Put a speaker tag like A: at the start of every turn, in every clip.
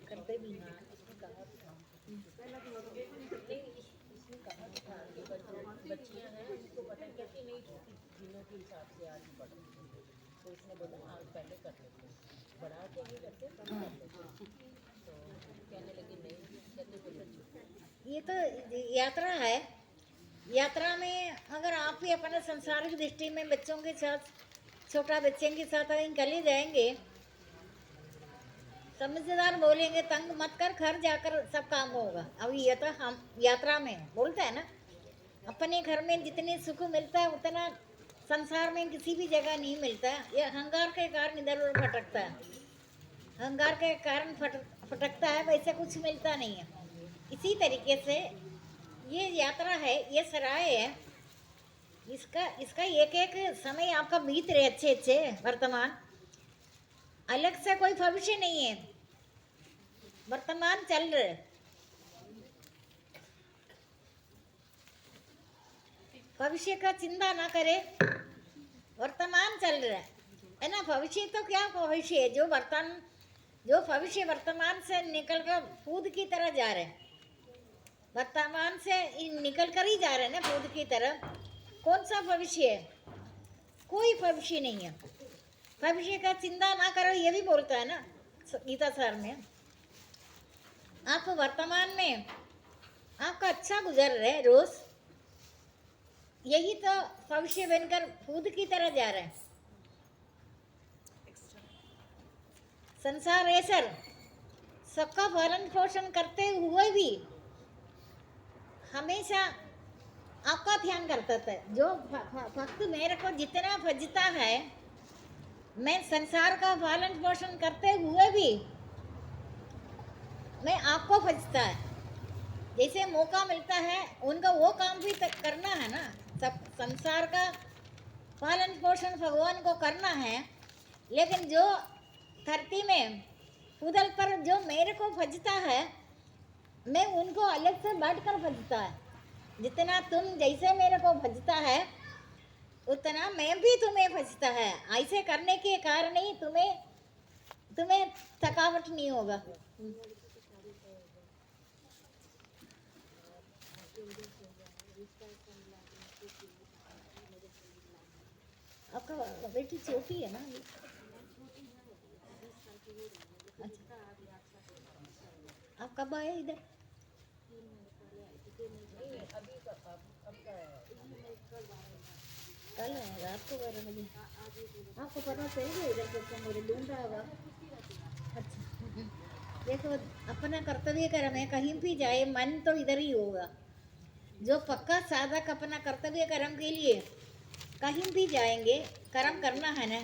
A: करते भी हैं। इसने कहा था नहीं, इसने कहा था कि बच्चियां हैं उनको पता कहती नहीं दिनों के हिसाब से आज पढ़ रही है, तो इसने बोला आज पहले कर लेते बढ़ा के नहीं करते कम कर लेते, तो कहने लगी नहीं, कहते बोला ये तो यात्रा है। यात्रा में अगर आप भी अपने संसारिक दृष्टि में बच्चों के साथ, छोटा बच्चे के साथ अगर गले जाएंगे, समझदार बोलेंगे तंग मत कर, घर जाकर सब काम होगा। अब ये तो हम यात्रा में बोलते हैं ना, अपने घर में जितने सुख मिलता है उतना संसार में किसी भी जगह नहीं मिलता। ये अहंकार के कारण इधर उधर भटकता है, अहंकार के कारण फटकता है, वैसे कुछ मिलता नहीं है। इसी तरीके से ये यात्रा है, ये सराय है, इसका इसका एक एक समय आपका बीत रहे अच्छे अच्छे वर्तमान, अलग से कोई भविष्य नहीं है, वर्तमान चल रहे। भविष्य का चिंता ना करे, वर्तमान चल रहा है ना। भविष्य तो क्या भविष्य है, जो भविष्य वर्तमान से निकल कर कूद की तरह जा रहे हैं, वर्तमान से निकल कर ही जा रहे हैं ना कूद की तरह। कौन सा भविष्य है? कोई भविष्य नहीं है। भविष्य का चिंता ना करो, ये भी बोलता है ना गीता सार में। आप वर्तमान में आपका अच्छा गुजर रहे रोज, यही तो भविष्य बनकर कूद की तरह जा रहे हैं। संसार ऐसर सबका भरण पोषण करते हुए भी हमेशा आपका ध्यान करता था। जो भक्त मेरे को जितना भजता है, मैं संसार का पालन पोषण करते हुए भी मैं आपको भजता है। जैसे मौका मिलता है उनका वो काम भी करना है ना, सब संसार का पालन पोषण भगवान को करना है, लेकिन जो धरती में उदल पर जो मेरे को भजता है, मैं उनको अलग से बढ़कर भजता है। जितना तुम जैसे मेरे को भजता है उतना मैं भी तुम्हें भजता है। ऐसे करने के कारण ही तुम्हें थकावट नहीं होगा। आपका बेटी छोटी है ना? अच्छा, आप कब आए इधर? कल है रात को 12 बजे। आपको पता चल गया इधर तो मुझे ढूंढ रहा होगा। अच्छा, देखो अपना कर्तव्य कर्म है, कहीं भी जाए मन तो इधर ही होगा। जो पक्का साधक अपना कर्तव्य कर्म के लिए कहीं भी जाएंगे, कर्म करना है ना,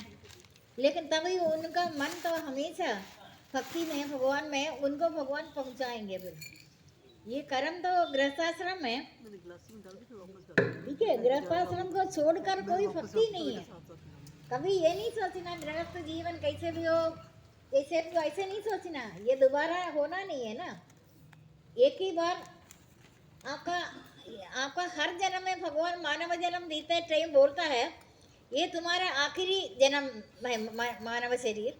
A: लेकिन तभी उनका मन तो हमेशा भक्ति में, भगवान में, उनको भगवान पहुंचाएंगे। फिर ये कर्म तो गृहस्थाश्रम है, ठीक है। गृहस्थाश्रम को छोड़कर कोई भक्ति नहीं है। कभी ये नहीं सोचना गृहस्थ जीवन कैसे भी हो, कैसे भी हो, ऐसे नहीं सोचना। ये दोबारा होना नहीं है ना। एक ही बार आपका आपका हर जन्म में भगवान मानव जन्म देता है, टाइम बोलता है ये तुम्हारा आखिरी जन्म है मानव शरीर।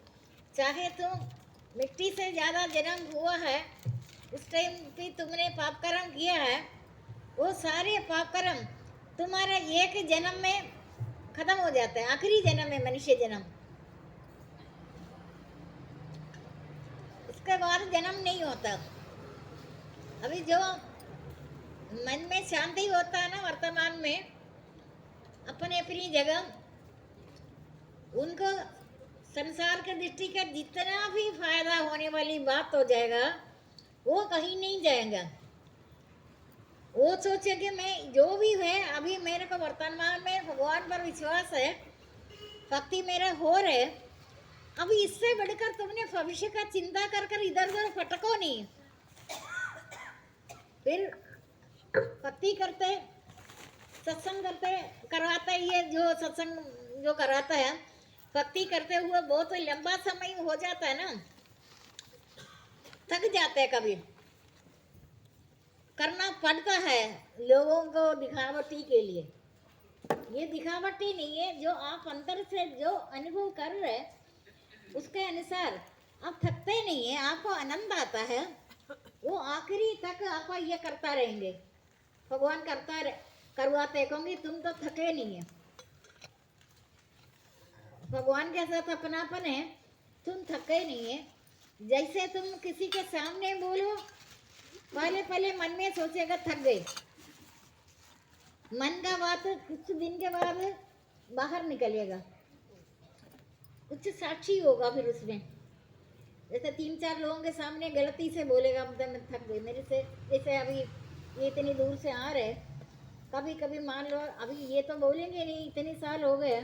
A: चाहे तुम मिट्टी से ज़्यादा जन्म हुआ है, उस टाइम भी तुमने पाप कर्म किया है, वो सारे पाप कर्म तुम्हारा एक जन्म में खत्म हो जाता है। आखिरी जन्म है मनुष्य जन्म, उसके बाद जन्म नहीं होता। अभी जो मन में शांति होता है ना वर्तमान में, अपने अपनी जगह, उनको संसार के दृष्टि का जितना भी फायदा होने वाली बात हो जाएगा, वो कहीं नहीं जाएगा। वो सोचे कि मैं जो भी है अभी मेरे को वर्तमान में भगवान पर विश्वास है, भक्ति मेरा हो रहे, अभी इससे बढ़कर तुमने भविष्य का चिंता कर कर इधर उधर भटको नहीं। फिर भक्ति करते, सत्संग करते करवाता है, ये जो सत्संग जो कराता है, भक्ति करते हुए बहुत लंबा समय हो जाता है ना, थक जाते हैं। कभी करना पड़ता है लोगों को दिखावटी के लिए। ये दिखावटी नहीं है, जो आप अंतर से जो अनुभव कर रहे, उसके अनुसार आप थकते नहीं है, आपको आनंद आता है, वो आखिरी तक आप ये करता रहेंगे। भगवान करवाते कहोगे तुम तो थके नहीं है। भगवान के साथ अपनापन है, तुम थके नहीं है। जैसे तुम किसी के सामने बोलो, पहले पहले मन में सोचेगा थक गए, मन का बात कुछ दिन के बाद बाहर निकलेगा, कुछ साक्षी होगा फिर उसमें। जैसे 3-4 लोगों के सामने गलती से बोलेगा मतलब मैं थक गई मेरे से, जैसे अभी ये इतनी दूर से आ रहे, कभी कभी मान लो अभी ये तो बोलेंगे नहीं, इतने साल हो गए,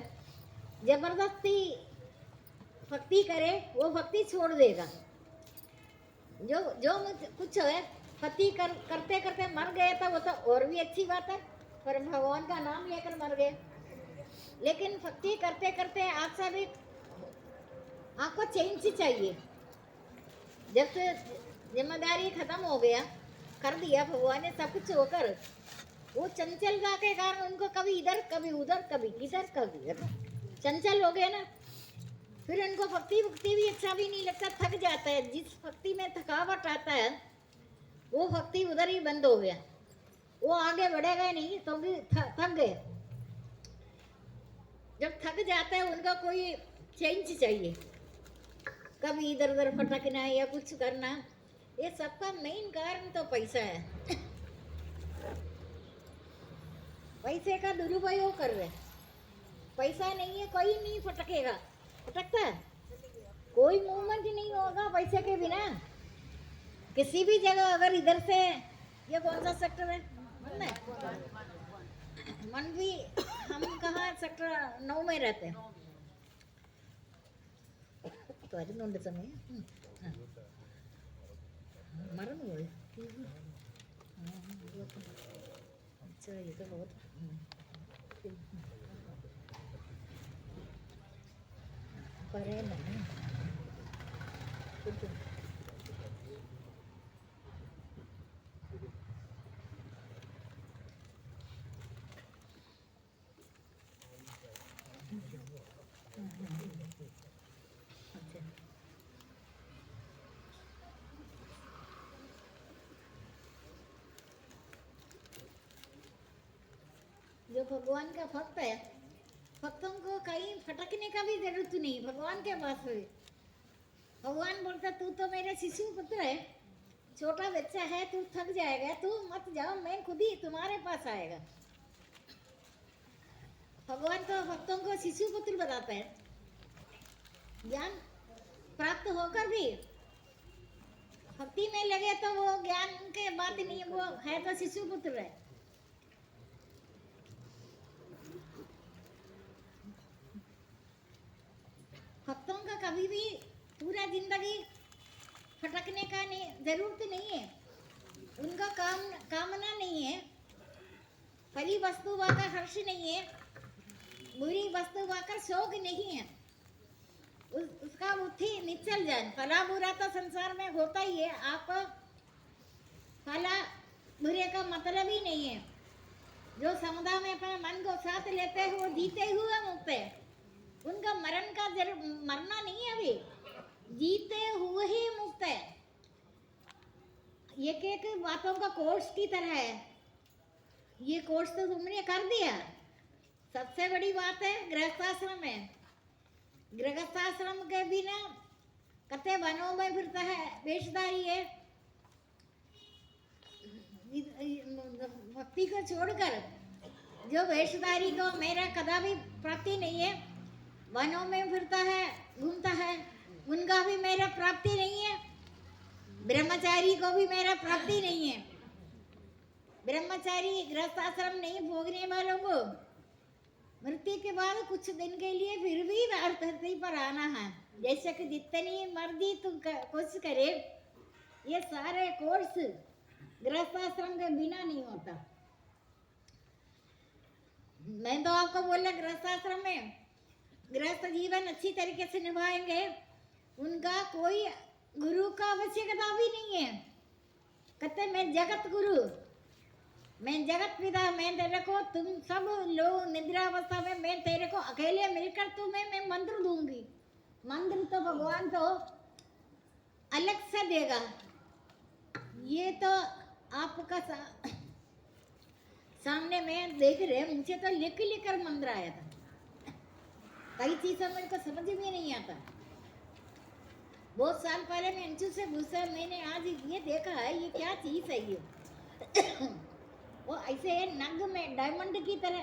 A: जबरदस्ती भक्ति करे वो भक्ति छोड़ देगा। जो जो कुछ है भक्ति करते करते मर गए तो वो तो और भी अच्छी बात है, पर भगवान का नाम लेकर मर गए। लेकिन भक्ति करते करते आपसे भी आपको चेंज चाहिए। जब से जिम्मेदारी खत्म हो गया, कर दिया भगवान ने सब कुछ होकर, वो चंचलता के कारण उनको कभी इधर कभी उधर कभी इधर कभी इधर चंचल हो गए ना, फिर उनको भक्ति भक्ति भी अच्छा भी नहीं लगता, थक जाता है। जिस भक्ति में थकावट आता है वो भक्ति उधर ही बंद हो गया, वो आगे बढ़ेगा नहीं तो भी थक गए। जब थक जाता है उनका कोई चेंज चाहिए, कभी इधर उधर भटकना या कुछ करना। ये सबका मेन कारण तो पैसा है। पैसे का दुरुपयोग कर रहे, पैसा नहीं है कोई नहीं फटकेगा, फटकता है कोई मूवमेंट नहीं होगा पैसे के बिना। किसी भी जगह अगर इधर से, ये कौन सा सेक्टर है मन भी, हम कहाँ सेक्टर 9 में रहते हैं तो അതിനുണ്ട് സമയം മറന്നുപോയി। अच्छा ये तो बहुत परे नहीं जो भगवान का भक्त है, भक्तों को कहीं फटकने का भी जरूरत नहीं भगवान के पास है। भगवान बोलता तू तो मेरे शिशु पुत्र है, छोटा बच्चा है, तू थक जाएगा, तू मत जाओ, मैं खुद ही तुम्हारे पास आएगा। भगवान तो भक्तों को शिशु पुत्र बताता है। ज्ञान प्राप्त होकर भी भक्ति में लगे तो वो ज्ञान के बात नहीं, वो है तो शिशु पुत्र है। भक्तों का कभी भी पूरा जिंदगी फटकने का नहीं, जरूरत नहीं है। उनका कामना नहीं है, फली वस्तु पाकर हर्ष नहीं है, बुरी वस्तु पाकर शोक नहीं है। उसका बुद्धि निश्चल जान, फला बुरा तो संसार में होता ही है, आप फला बुरे का मतलब ही नहीं है। जो समुदाय में अपने मन को साथ लेते हैं वो जीते हुए मुक्त है। उनका मरण का मरना नहीं है, अभी जीते हुए ही मुक्त है। एक एक बातों का कोर्स की तरह है, ये कोर्स तो तुमने कर दिया। सबसे बड़ी बात है गृहस्थाश्रम में, गृहस्थाश्रम के बिना कते वनों में फिरता है, वेशधारी है। भक्ति को छोड़कर जो वेशधारी को मेरा कदापि प्राप्ति नहीं है, वनों में फिरता है, घूमता है, उनका भी मेरा प्राप्ति नहीं है। ब्रह्मचारी को भी मेरा प्राप्ति नहीं है। ब्रह्मचारी गृहस्थाश्रम नहीं भोगने वालों को मृत्यु के बाद कुछ दिन के लिए फिर भी धरती पर आना है। जैसे कि जितनी मर्जी तुम कोशिश करे, ये सारे कोर्स गृहस्थाश्रम के बिना नहीं होता। मैं तो आपको बोला गृहस्थाश्रम में गृहस्थ जीवन अच्छी तरीके से निभाएंगे, उनका कोई गुरु का आवश्यकता भी नहीं है। कहते मैं जगत गुरु, मैं जगत पिता, मैं तेरे को, तुम सब लोग निद्रा अवस्था में मैं तेरे को अकेले मिलकर तुम्हें मैं मंत्र दूंगी, मंदिर तो भगवान तो अलग से देगा। ये तो आपका सामने में देख रहे, मुझे तो लिख लिख कर मंदिर आया था। कई चीज़ें मेरे को समझ में नहीं आता। बहुत साल पहले मैं अंशु से पूछा, मैंने आज ये देखा है, ये क्या चीज़ है ये? वो ऐसे नग में डायमंड की तरह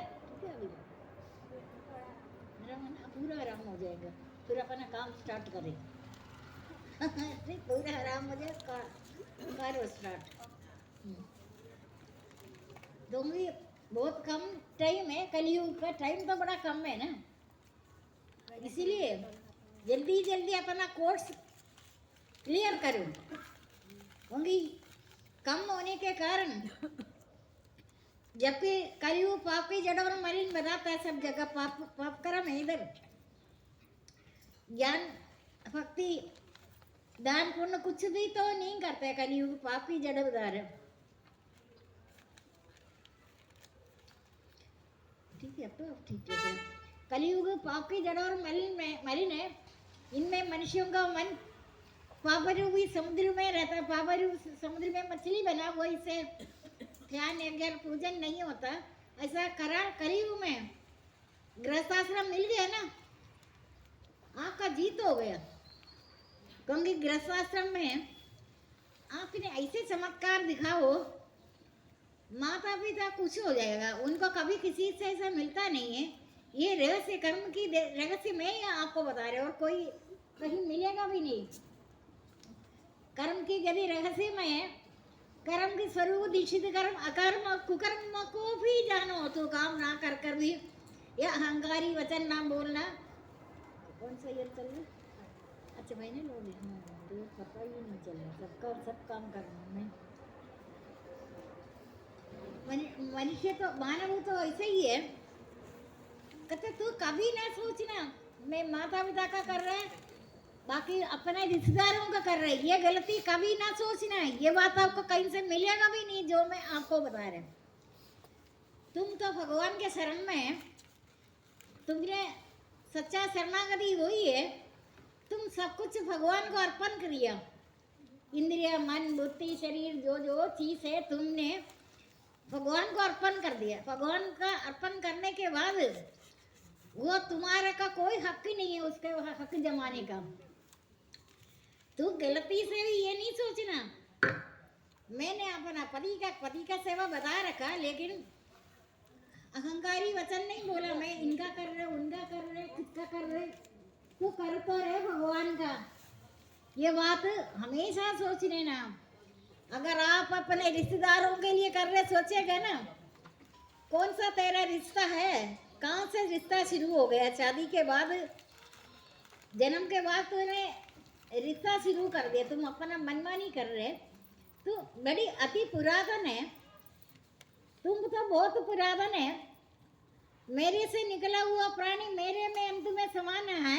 A: पूरा आराम हो जाएगा, फिर अपना काम स्टार्ट करें। नहीं पूरा आराम हो जाए, करो स्टार्ट। दूंगी बहुत कम टाइम है, कलयुग का टाइम तो बड़ा कम है ना, इसीलिए जल्दी जल्दी अपना कोर्स क्लियर करूं। होंगी कम होने के कारण, जबकि कलयुग पाप की जड़ और मलिन बताता है, सब जगह पाप पाप कर्म है। इधर ज्ञान भक्ति दान पुण्य कुछ भी तो नहीं करते, कलयुग पाप की जड़ बता रहे। ठीक है, तो ठीक है। कलयुग पाप की जड़ और मलिन है। इनमें मनुष्यों का मन पापरूपी समुद्र में रहता है। पापरूपी समुद्र में मछली बना हुआ, इसे ध्यान अगर पूजन नहीं होता, ऐसा करा कलयुग में गृहस्थाश्रम मिल गया ना, आपका जीत हो गया। क्योंकि गृहस्थाश्रम में आपने ऐसे चमत्कार दिखाओ, माता पिता कुछ हो जाएगा, उनको कभी किसी से ऐसा मिलता नहीं है। ये रहस्य कर्म की रहस्य में आपको बता रहे, और कोई कहीं मिलेगा भी नहीं। कर्म की यदि रहस्य में है, कर्म की स्वरूप दीक्षित कर्म अकर्म कुकर्म को भी जानो, तो काम ना कर कर भी या अहंकारी वचन ना बोलना। कौन सा ये चल रहा? अच्छा मैंने लो लिया, तो पता ही नहीं चल रहा, सबका सब काम करना मैं। मनुष्य तो मानव तो ऐसे ही है। कहते तू कभी ना सोचना मैं माता पिता का कर रहा है, बाकी अपने रिश्तेदारों का कर रहे, ये गलती कभी ना सोचना है। ये बात आपको कहीं से मिलेगा भी नहीं जो मैं आपको बता रहे। तुम तो भगवान के शरण में है, तुमने सच्चा शरणागति हुई है, तुम सब कुछ भगवान को अर्पण करिए। इंद्रिय मन बुद्धि शरीर जो जो चीज़ है तुमने भगवान को अर्पण कर दिया। भगवान का अर्पण करने के बाद वो तुम्हारे का कोई हक ही नहीं है उसके हक जमाने का। तू गलती से भी ये नहीं सोचना मैंने अपना पति का सेवा बता रखा, लेकिन अहंकारी वचन नहीं बोला मैं इनका कर रहे उनका कर रहे किसका कर रहे। तू कर तो रहे भगवान का, ये बात हमेशा सोच लेना। अगर आप अपने रिश्तेदारों के लिए कर रहे सोचेगा ना, कौन सा तेरा रिश्ता है, कहाँ से रिश्ता शुरू हो गया। शादी के बाद जन्म के बाद तूने रिश्ता शुरू कर दिया, तुम अपना मनमानी कर रहे। तू बड़ी अति पुरातन है, तुम तो बहुत पुरातन है। मेरे से निकला हुआ प्राणी मेरे में अंत में समान है,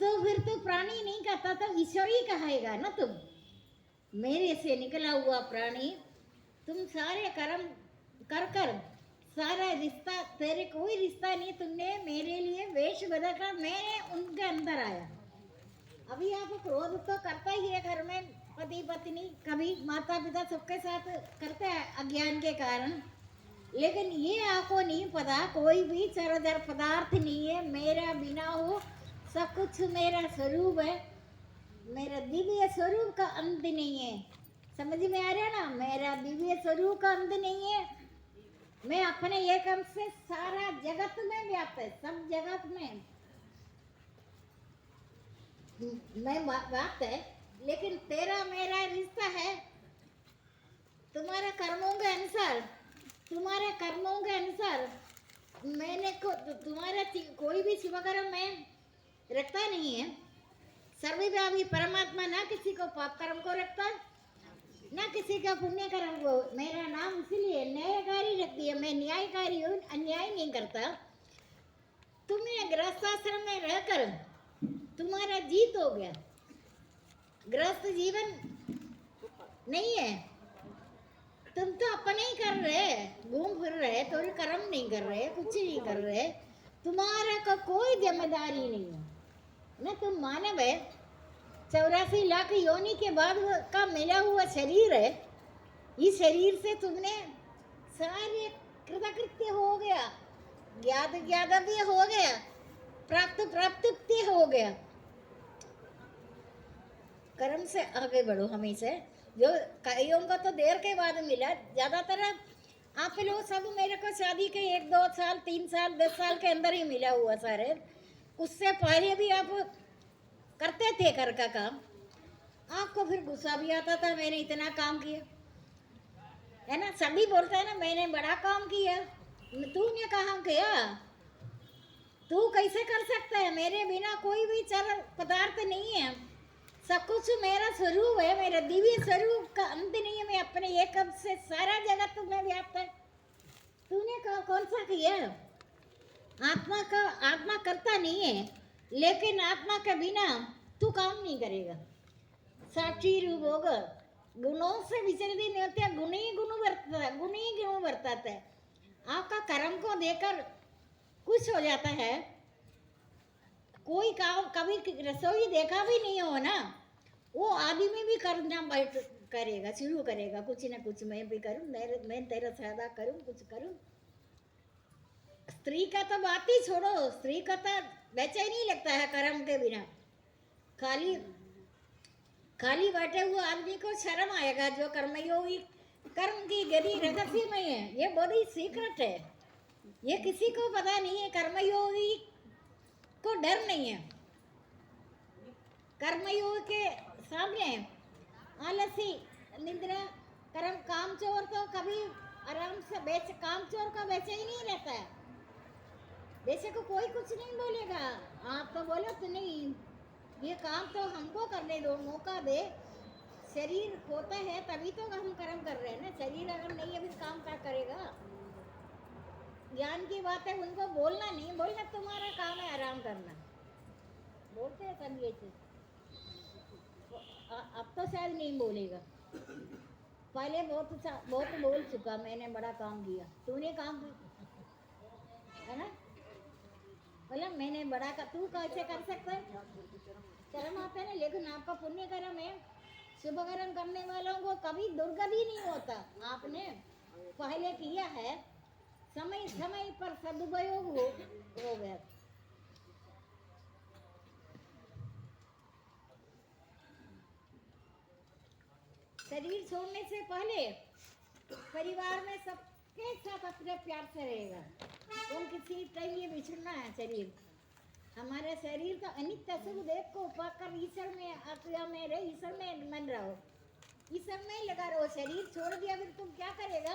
A: तो फिर तू प्राणी नहीं कहता तो ईश्वर ही कहेगा ना। तुम मेरे से निकला हुआ प्राणी, तुम सारे कर्म कर कर सारा रिश्ता, तेरे कोई रिश्ता नहीं, तुमने मेरे लिए वेश बदलकर मैं उनके अंदर आया। अभी आप क्रोध तो करता ही है घर में, पति पत्नी कभी माता पिता सबके साथ करते हैं अज्ञान के कारण, लेकिन ये आपको नहीं पता कोई भी चरदर पदार्थ नहीं है मेरा बिना हो, सब कुछ मेरा स्वरूप है। मेरा दिव्य स्वरूप का अंत नहीं है। समझ में आ रहा ना, मेरा दिव्य स्वरूप का अंत नहीं है। मैं अपने एक अंश से सारा जगत में व्याप्त है, सब जगत में मैं बात है। लेकिन तेरा मेरा रिश्ता है तुम्हारे कर्मों के अनुसार, तुम्हारे कर्मों के अनुसार मैंने को तुम्हारा कोई भी शुभ कर्म में रखता नहीं है। सर्वव्यापी परमात्मा ना किसी को पाप कर्म को रखता ना किसी का पुण्य कर्म को। मेरा नाम इसलिए न्यायकारी रख दिया, मैं न्यायकारी हूँ, अन्याय नहीं करता। तुमने गृहस्थाश्रम में रहकर तुम्हारा जीत हो गया, गृहस्थ जीवन नहीं है। तुम तो अपने ही कर रहे, घूम फिर रहे, तो कर्म नहीं कर रहे, कुछ नहीं कर रहे, तुम्हारा का कोई जिम्मेदारी नहीं है। न तुम मानव है, 84 लाख योनि के बाद का मिला हुआ शरीर है। इस शरीर से तुमने सारे कृतकृत्य हो गया, ज्ञात ज्ञातव्य हो गया, प्राप्त प्राप्तव्य हो गया। कर्म से आगे बढ़ो हमेशा। जो कईयों को तो देर के बाद मिला, ज्यादातर आप लोग सब मेरे को शादी के 1-2 साल 3 साल 10 साल के अंदर ही मिला हुआ सारे। उससे पहले भी आप करते थे घर का काम, आपको फिर गुस्सा भी आता था, मैंने इतना काम किया, है ना। सभी बोलते हैं ना मैंने बड़ा काम किया, तूने कहाँ किया, तू कैसे कर सकता है, मेरे बिना कोई भी चल पदार्थ नहीं है, सब कुछ मेरा स्वरूप है, मेरा दिव्य स्वरूप का अंत नहीं है, मैं अपने एक अब से सारा जगत तुम्हें व्याप्त है। तूने कौन सा किया। आत्मा करता नहीं है, लेकिन आत्मा के बिना तू काम नहीं करेगा। साक्षी रूप होगा, गुणों से विचलित नहीं होते, गुण ही गुण बरताता है। आपका कर्म को देकर खुश हो जाता है। कोई काम कभी रसोई देखा भी नहीं हो ना, वो आदमी भी करना करेगा, शुरू करेगा, कुछ ना कुछ मैं भी करूं, मैं तेरा फायदा करूं, कुछ करूं। स्त्री का तो बात ही छोड़ो, स्त्री का तो बेचैन नहीं लगता है कर्म के बिना। खाली बैठे हुए आदमी को शर्म आएगा। जो कर्मयोगी कर्म की गति रहस्यमय है, ये बड़ी सीक्रेट है, ये किसी को पता नहीं है। कर्मयोगी को डर नहीं है। कर्मयोग के सामने आलसी निद्रा कर्म कामचोर तो कभी आराम से कामचोर का बेचैन नहीं रहता है। बेचे को कोई कुछ नहीं बोलेगा, आप तो बोलो तो नहीं, ये काम तो हमको करने दो, मौका दे। शरीर होता है तभी तो हम कर्म कर रहे हैं ना, शरीर अगर नहीं है फिर काम क्या करेगा। ज्ञान की बात है, उनको बोलना नहीं, बोलना तुम्हारा काम है, आराम करना, बोलते हैं सब ये चीज। अब तो शायद नहीं बोलेगा, पहले बहुत बोल चुका, मैंने बड़ा काम किया, तूने काम है ना, बोला मैंने बड़ा का, तू कैसे कर सकता है। कर्म आता है ना, लेकिन आपका पुण्य कर्म है, शुभ कर्म करने वालों को कभी दुर्गति नहीं होता। आपने पहले किया है, समय समय पर सदुपयोग हो गया। शरीर छोड़ने से पहले परिवार में सबके साथ अपने प्यार से रहेगा। तुम किसी टाइम ये बिछड़ना है शरीर, हमारे शरीर का अनित्य सुख देख को पाकर ईश्वर में आत्मा में रहे, ईश्वर में मन रहो, ईश्वर में ही लगा रहो। शरीर छोड़ दिया फिर तुम क्या करेगा।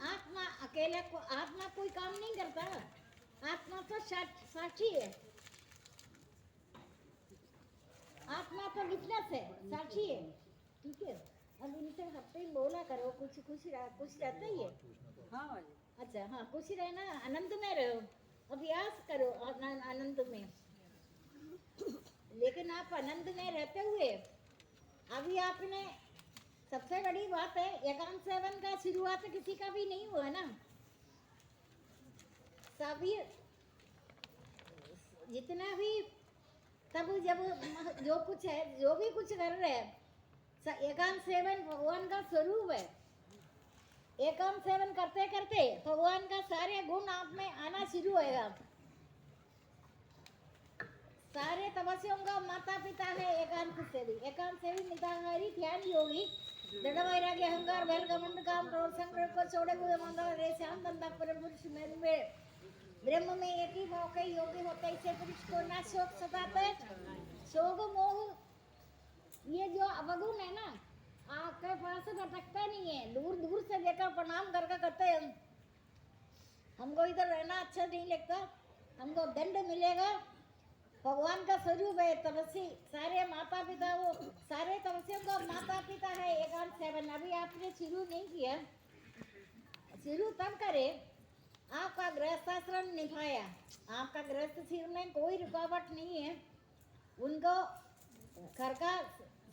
A: आत्मा अकेला को, आत्मा कोई काम नहीं करता, आत्मा तो साक्षी है, आत्मा तो विटनेस है, साक्षी है। ठीक है, अब इनसे हफ्ते ही बोला करो, कुछ रहता ही है। हाँ अच्छा, हाँ खुश रहना, आनंद में रहो, अभ्यास करो आनंद में। लेकिन आप आनंद में रहते हुए अभी आपने, सबसे बड़ी बात है एकांत सेवन का शुरुआत किसी का भी नहीं हुआ ना। सभी जितना भी तब जब जो कुछ है, जो भी कुछ कर रहे हैं, एकांत सेवन भगवान का स्वरूप है। एकांत सेवन करते करते भगवान का सारे गुण आप में आना शुरू होएगा। सारे तपस्वियों का माता पिता है एकांत सेवी। एकांत सेवी निराहारी ध्यान योगी दृढ़ वैराग्य अहंकार बल घमंड काम क्रोध संग्रह को छोड़े हुए मंगल रे शांत परम पुरुष में ब्रह्म में एक ही मौके योगी होते, इसे पुरुष को ना शोक सताता है। शोक मोह ये जो अवगुण है ना, आपके पास भटकता नहीं है, दूर दूर से देखकर प्रणाम करके कहते हैं हमको इधर रहना अच्छा नहीं लगता, हमको दंड मिलेगा। भगवान का स्वरूप है तपस्वी, सारे माता पिता, वो सारे तपस्वियों का माता पिता है एकांत सेवन। अभी आपने शुरू नहीं किया, शुरू तब करे आपका गृहस्थाश्रम निभाया, आपका गृहस्थाश्रम में कोई रुकावट नहीं है। उनको घर का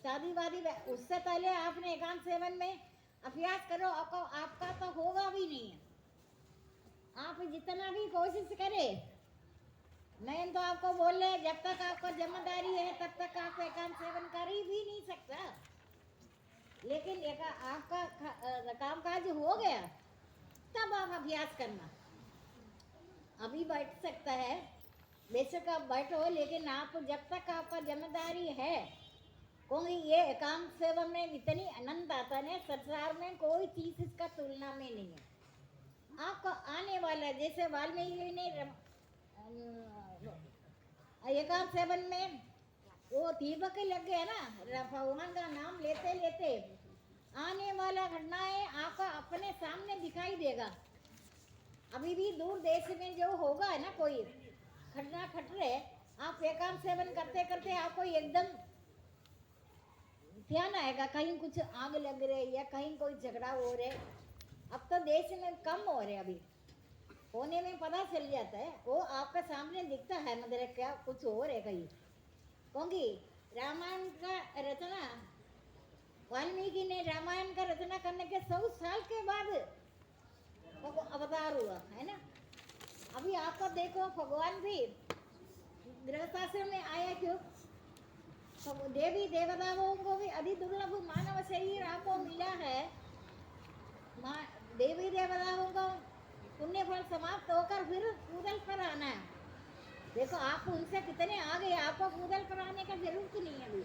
A: शादी वादी उससे पहले आपने एकांत सेवन में अभ्यास करो, आपका तो होगा भी नहीं है। आप जितना भी कोशिश करें मैं तो आपको बोल रहे जब तक आपको जिम्मेदारी है तब तक आप एकांत सेवन कर ही भी नहीं सकता। लेकिन एक आपका कामकाज हो गया तब आप अभ्यास करना। अभी बैठ सकता है, बेशक आप बैठो, लेकिन आप जब तक आपका जिम्मेदारी है, क्योंकि ये एकांत सेवन में इतनी आनंद आता है, संसार में कोई चीज इसका तुलना में नहीं है। आपको आने वाला, जैसे वाल्मीकि ने एकांत सेवन में वो दीपक लग गया ना, भगवान का नाम लेते लेते आने वाला घटनाएं आपको अपने सामने दिखाई देगा। अभी भी दूर देश में जो होगा है ना, कोई घटना घट रहे, आप एकांत सेवन करते करते आपको एकदम ध्यान आएगा कहीं कुछ आग लग रहे या कहीं कोई झगड़ा हो रहे। अब तो देश में कम हो रहे, अभी होने में पता चल जाता है, वो आपके सामने दिखता है, मतलब क्या कुछ हो रहे कहीं। क्योंकि रामायण का रचना, वाल्मीकि ने रामायण का रचना करने के 100 साल के बाद वो अवतार हुआ है ना। अभी आपको देखो, भगवान भी गृहस्थाश्रम में आया क्यों? देवी देवताओं को भी अति दुर्लभ मानव शरीर आपको मिला है। देवी देवताओं को पुण्य फल समाप्त होकर फिर कूदल पर आना है। देखो आप उनसे कितने आ गए, आपको कूदल पर आने का जरूरत नहीं है अभी।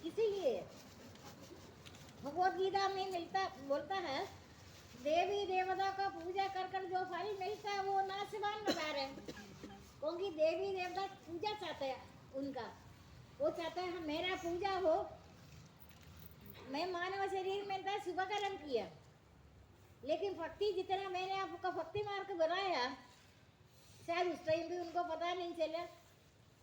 A: इसीलिए भगवत गीता में बोलता है, देवी देवता का पूजा कर कर जो फल मिलता है वो नाशवान बता रहे, क्योंकि देवी देवता पूजा चाहते हैं उनका, वो चाहते हैं मेरा पूजा हो। मैं मानव शरीर में था, शुभ कर्म किया, लेकिन भक्ति जितना मैंने आपका भक्ति मार्ग बनाया, शायद उस टाइम भी उनको पता नहीं चला।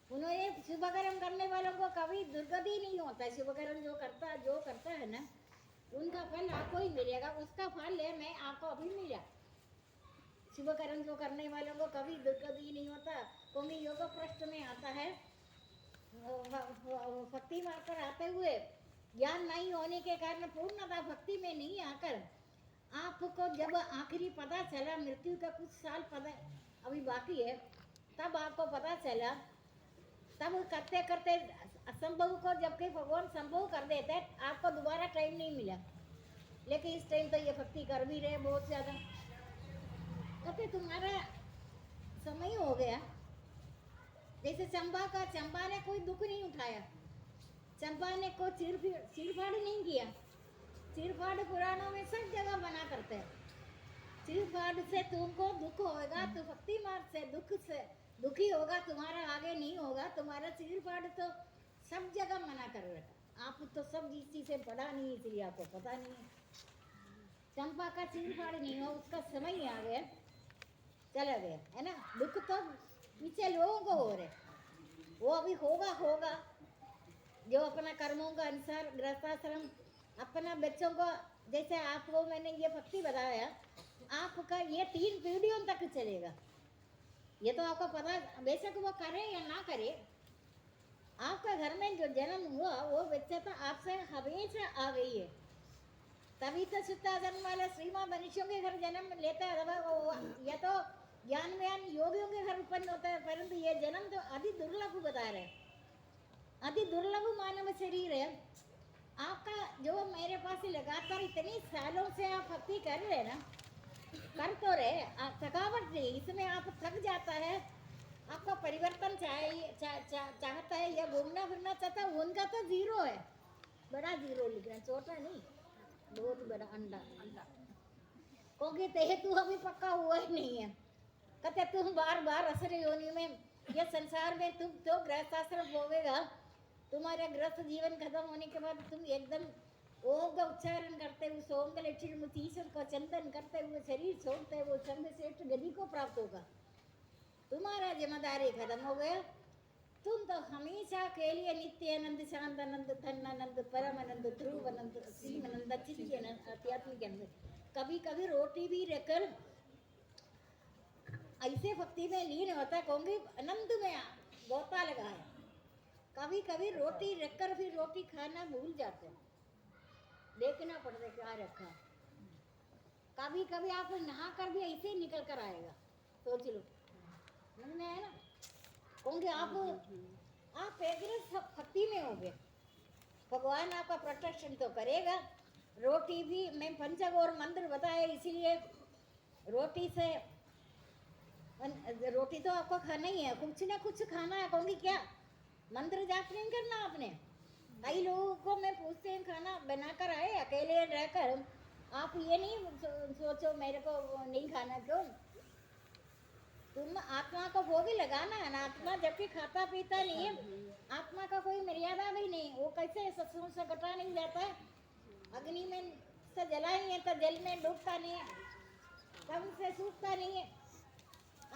A: उन्होंने शुभ कर्म करने वालों को कभी दुर्गति नहीं होता है। शुभ कर्म जो करता है ना, उनका फल आपको ही मिलेगा। उसका फल है मैं आपको अभी मिला। शुभ कर्म जो करने वालों को कभी दुर्गति नहीं होता, क्योंकि योग पृष्ठ में आता है, भक्ति मार्ग पर आते हुए ज्ञान नहीं होने के कारण पूर्णता भक्ति में नहीं आकर आपको जब आखिरी पता चला, मृत्यु का कुछ साल पता अभी बाकी है, तब आपको पता चला, तब करते करते असंभव को जबकि भगवान संभव कर देते हैं, आपको दोबारा टाइम नहीं मिला। लेकिन इस टाइम तो ये भक्ति कर भी रहे बहुत ज़्यादा, कहते तुम्हारा समय हो गया। जैसे चंपा ने कोई दुख नहीं उठाया, चंपा ने कोई चीरफाड़ नहीं किया। चीरफाड़ पुराणों में सब जगह मना करते हैं। चीरफाड़ से तुमको दुख होगा, तो भक्ति मार्ग से दुख से दुखी होगा, तुम्हारा आगे नहीं होगा। तुम्हारा चीरफाड़ तो सब जगह मना कर रखा। आप तो सब चीज से पढ़ा नहीं, इसलिए आपको पता नहीं है। चंपा का चीरफाड़ नहीं हो, उसका समय ही आ गया, चला गया है ना। दुख तो पीछे लोगों को हो रहे, वो अभी होगा जो अपना कर्मों का अनुसार गृहस्थाश्रम अपना बच्चों को, जैसे आपको मैंने ये भक्ति बताया, आपका ये 3 पीढ़ियों तक चलेगा। ये तो आपको पता, बेशक वो करे या ना करे, आपका घर में जो जन्म हुआ वो बच्चा तो आपसे हमेशा आ गई है। तभी तो शुद्धाधर्म वाले श्रीमा मनुष्यों के घर जन्म लेता है, या तो ज्ञानवान योगियों के घर उत्पन्न होता है, परंतु ये जन्म तो अति दुर्लभ बता रहे, अति दुर्लभ मानव शरीर है आपका। जो मेरे पास लगातार इतने सालों से आप भक्ति कर रहे हैं ना, कर तो रहे, थकावट नहीं, इसमें आप थक जाता है, आपका परिवर्तन चाहता है या घूमना फिरना चाहता है, उनका तो 0 है, बड़ा 0 लिख रहे हैं, छोटा नहीं, बहुत बड़ा अंडा। क्योंकि ते तू अभी पक्का हुआ ही नहीं है। कहते तुम बार बार असर योनि में, ये संसार में तुम तो गृहस्थाश्रम होवेगा, तुम्हारा गृहस्थ जीवन खत्म होने के बाद तुम एकदम ओम का उच्चारण करते हुए, सोम का लक्ष्मी मुतीश्वर का चंदन करते हुए शरीर छोड़ते हुए सर्वश्रेष्ठ गति को प्राप्त होगा। तुम्हारा जिम्मेदारी खत्म हो गया, तुम तो हमेशा के लिए नित्य आनंद, शांत आनंद, धन आनंद, परम आनंद, ध्रुव आनंद, सीम आनंद, चित्त आनंद, आध्यात्मिक आनंद। कभी कभी रोटी भी रखकर ऐसे भक्ति में लीन होता है, क्योंकि आनंद में गोता लगा है। कभी कभी रोटी रखकर फिर रोटी खाना भूल जाते हैं, देखना पड़ता है क्या रखा। कभी कभी आप नहा कर भी ऐसे ही निकल कर आएगा, सोच लो। समझ में आया ना? क्योंकि आप एक सब भक्ति में हो गए, भगवान आपका प्रोटेक्शन तो करेगा। रोटी भी मैं पंचगौर मंत्र बताया, इसीलिए रोटी से रोटी तो आपको खाना ही है, कुछ ना कुछ खाना है। क्योंकि क्या मंत्र जाप नहीं करना आपने। कई लोगों को मैं पूछते हैं खाना बनाकर आए अकेले रहकर, आप ये नहीं सोचो मेरे को नहीं खाना। क्यों? तुम आत्मा को भोग ही लगाना है ना। आत्मा जबकि खाता पीता नहीं है, आत्मा का कोई मर्यादा भी नहीं। वो कैसे सत्संग से कटा नहीं जाता, अग्नि में से जलाएंगे तो जल में डूबता नहीं है, कम से सूखता नहीं है।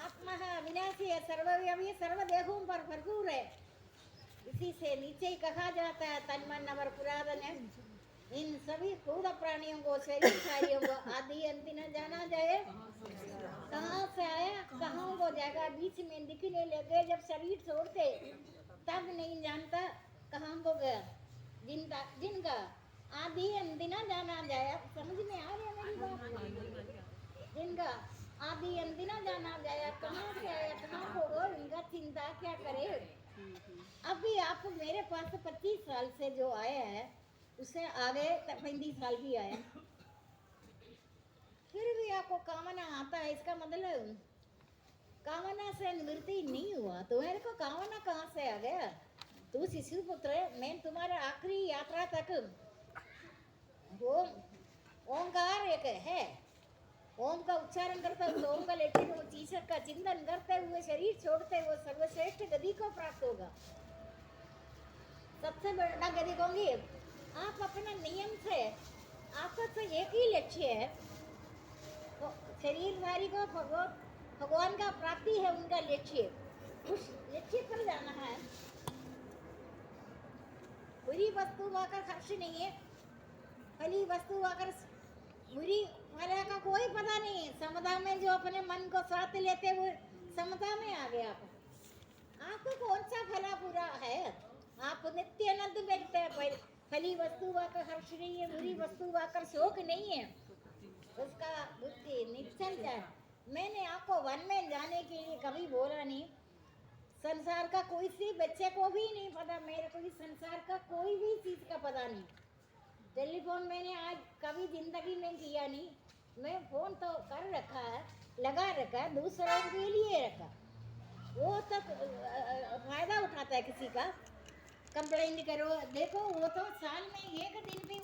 A: आत्मा है अविनाशी है, सर्वव्यापी, सर्व देहों पर भरपूर है। इसी से नीचे ही कहा जाता है तन मन अवर पुरातन है। इन सभी क्रूर प्राणियों को, शरीरधारियों को आदि अंत न जाना जाए। कहाँ से आया कहाँ को जाएगा, बीच में दिखने लगे जब शरीर छोड़ते तब नहीं जानता कहाँ को गया। जिनका आदि अंत न जाना जाए, समझ में आ रही है मेरी बात? जिनका आदि अंत न जाना जाए, कहाँ से आया कहाँ को गया, इनका चिंता क्या करे। अभी आप मेरे पास 25 साल से जो आया है, उससे आगे 35 साल भी आया, फिर भी आपको कामना आता है। इसका मतलब कामना से निवृत्ति नहीं हुआ। तुम्हारे को कामना कहाँ से आ गया? तू शिशु पुत्र है, मैं तुम्हारा आखिरी यात्रा तक वो ओंकार एक है, ओम का उच्चारण करते हुए, ओम का लेते हुए, ईश्वर का चिंतन करते हुए शरीर छोड़ते हुए सर्वश्रेष्ठ गति को प्राप्त होगा। सबसे बड़ा गति कहूंगी, आप अपना नियम से, आपका तो एक ही लक्ष्य है, तो शरीरधारी को भगवान का प्राप्ति है उनका लक्ष्य। उस लक्ष्य पर जाना है। बुरी वस्तु वाकर खर्च नहीं है, भली वस्तु वाकर बुरी वाला का कोई पता नहीं। समता में जो अपने मन को साथ लेते हुए समता में आ गया। आपको कौन सा भला बुरा है? आप नित्यानंद बैठते हैं। भली वस्तु वाकर हर्ष नहीं है, बुरी वस्तु वाकर शोक नहीं है, उसका बुद्धि निश्चल जाए। मैंने आपको वन में जाने के लिए कभी बोला नहीं। संसार का कोई सी बच्चे को भी नहीं पता, मेरे को भी संसार का कोई भी चीज का पता नहीं। टेलीफोन मैंने आज कभी जिंदगी में किया नहीं। मैं फोन तो कर रखा है, लगा रखा है, दूसरों के लिए रखा। वो तो फायदा उठाता है किसी का, कंप्लेंट करो। देखो वो तो साल में एक दिन भी